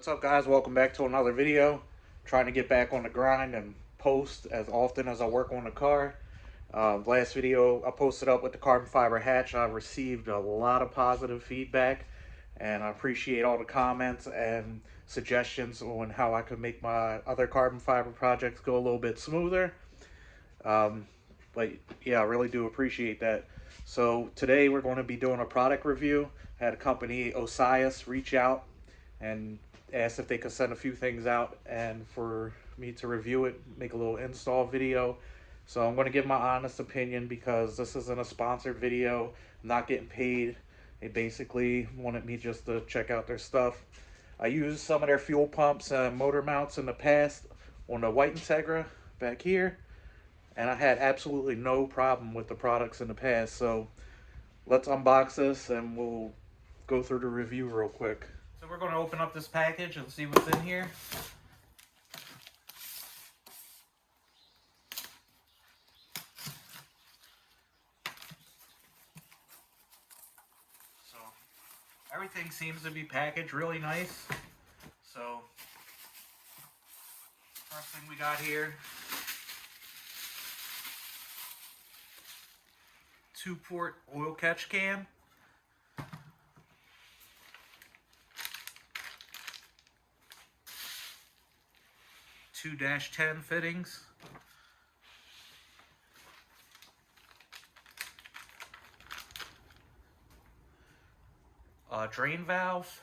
What's up, guys? Welcome back to another video. Trying to get back on the grind and post as often as I work on the car. Last video I posted up with the carbon fiber hatch. I received a lot of positive feedback, and I appreciate all the comments and suggestions on how I could make my other carbon fiber projects go a little bit smoother. But yeah, I really do appreciate that. So today we're going to be doing a product review. I had a company, Osias, reach out and asked if they could send a few things out and for me to review it, make a little install video. So I'm going to give my honest opinion because this isn't a sponsored video. I'm not getting paid. They basically wanted me just to check out their stuff. I used some of their fuel pumps and motor mounts in the past on the white Integra back here, and I had absolutely no problem with the products in the past. So let's unbox this and we'll go through the review real quick. So we're going to open up this package and see what's in here. So everything seems to be packaged really nice. So first thing we got here, 2-port oil catch can. Two -10 fittings. Drain valve.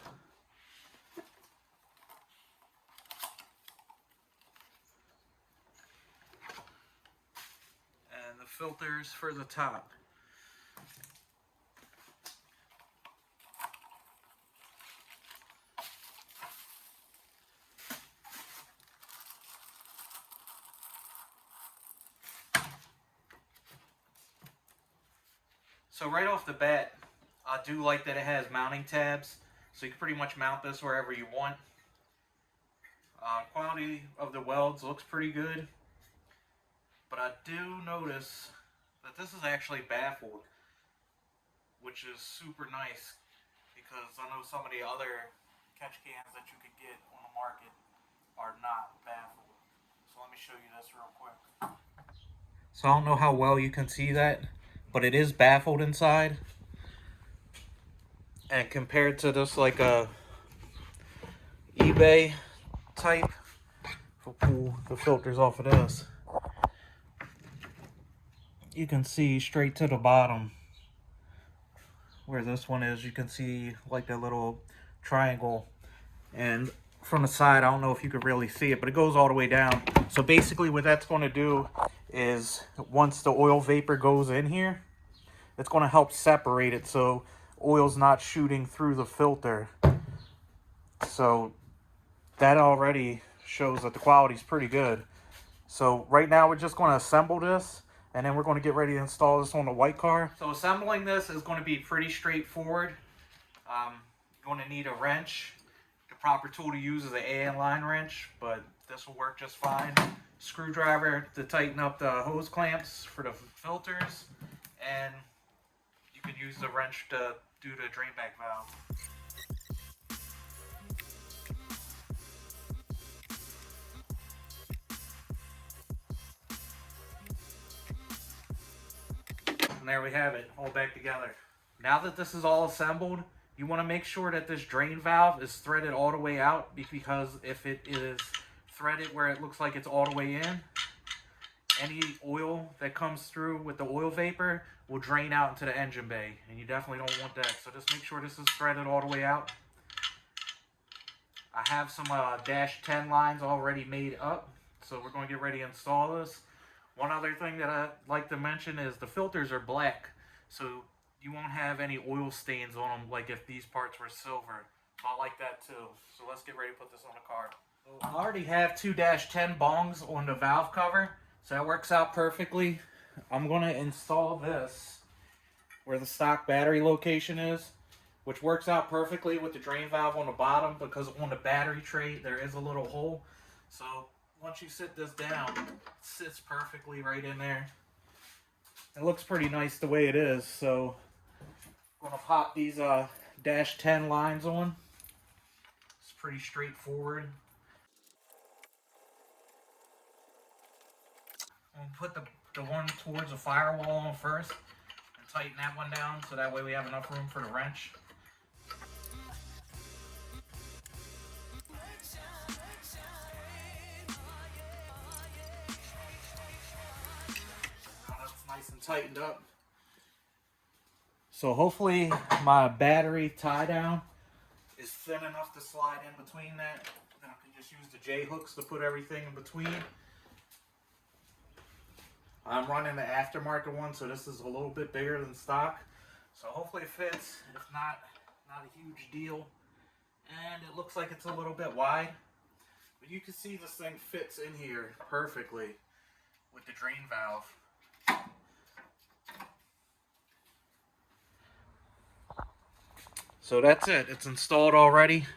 And the filters for the top. So right off the bat, I do like that it has mounting tabs, so you can pretty much mount this wherever you want. Quality of the welds looks pretty good, but I do notice that this is actually baffled, which is super nice because I know some of the other catch cans that you could get on the market are not baffled. So let me show you this real quick. So I don't know how well you can see that, but it is baffled inside. And compared to this, like a eBay type, we'll pull the filters off of this, you can see straight to the bottom where this one is. You can see like that little triangle, and from the side I don't know if you could really see it, but it goes all the way down. So basically what that's going to do is once the oil vapor goes in here, it's going to help separate it so oil's not shooting through the filter. So that already shows that the quality is pretty good. So right now we're just going to assemble this, and then we're going to get ready to install this on the white car. So assembling this is going to be pretty straightforward. You're going to need a wrench. The proper tool to use is an A-line wrench, but this will work just fine. Screwdriver to tighten up the hose clamps for the filters, and you can use the wrench to do the drain back valve. And there we have it, all back together. Now that this is all assembled, you want to make sure that this drain valve is threaded all the way out, because if it is threaded where it looks like it's all the way in, any oil that comes through with the oil vapor will drain out into the engine bay, and you definitely don't want that. So just make sure this is threaded all the way out. I have some -10 lines already made up, so we're going to get ready to install this. One other thing that I'd like to mention is the filters are black, so you won't have any oil stains on them like if these parts were silver. So I like that too. So let's get ready to put this on the car. So I already have two -10 bongs on the valve cover, so that works out perfectly. I'm going to install this where the stock battery location is, which works out perfectly with the drain valve on the bottom, because on the battery tray there is a little hole. So once you sit this down, it sits perfectly right in there. It looks pretty nice the way it is. So I'm going to pop these -10 lines on. It's pretty straightforward. We'll put the one towards the firewall on first and tighten that one down so that way we have enough room for the wrench. Now that's nice and tightened up. So hopefully my battery tie down is thin enough to slide in between that. Then I can just use the J hooks to put everything in between. I'm running the aftermarket one, so this is a little bit bigger than stock. So hopefully it fits. If not, not a huge deal. And it looks like it's a little bit wide. But you can see this thing fits in here perfectly with the drain valve. So that's it. It's installed already.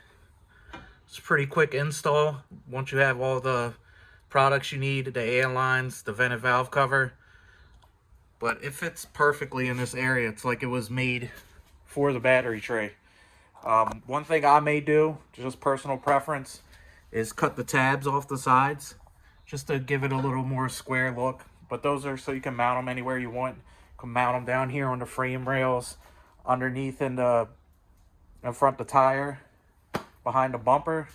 It's a pretty quick install. Once you have all the products you need, the air lines, the vented valve cover. But it fits perfectly in this area. It's like it was made for the battery tray. One thing I may do, just personal preference, is cut the tabs off the sides just to give it a little more square look. But those are so you can mount them anywhere you want. You can mount them down here on the frame rails, underneath in front of the tire, behind the bumper.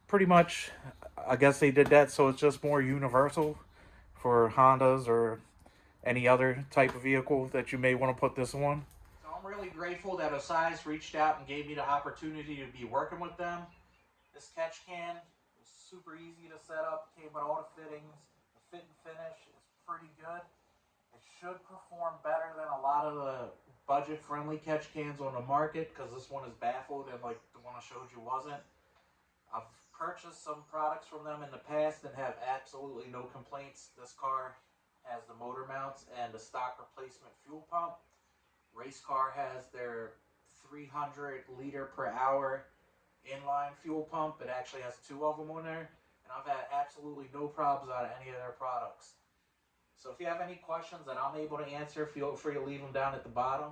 Pretty much, I guess they did that so it's just more universal for Hondas or any other type of vehicle that you may want to put this on. So I'm really grateful that Osias reached out and gave me the opportunity to be working with them. This catch can was super easy to set up, came with all the fittings. The fit and finish is pretty good. It should perform better than a lot of the budget-friendly catch cans on the market because this one is baffled and like the one I showed you wasn't. I've purchased some products from them in the past and have absolutely no complaints. This car has the motor mounts and the stock replacement fuel pump. Race car has their 300 liter per hour inline fuel pump. It actually has 2 of them on there, and I've had absolutely no problems out of any of their products. So if you have any questions that I'm able to answer, feel free to leave them down at the bottom.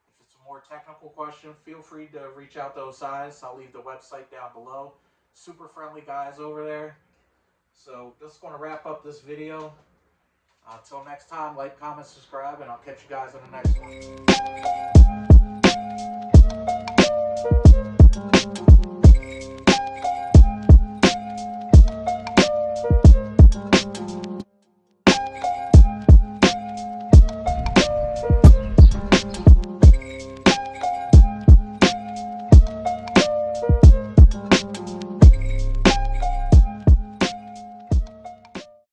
If it's a more technical question, feel free to reach out to Osias. I'll leave the website down below. Super friendly guys over there. So just going to wrap up this video. Until next time, like, comment, subscribe, and I'll catch you guys in the next one.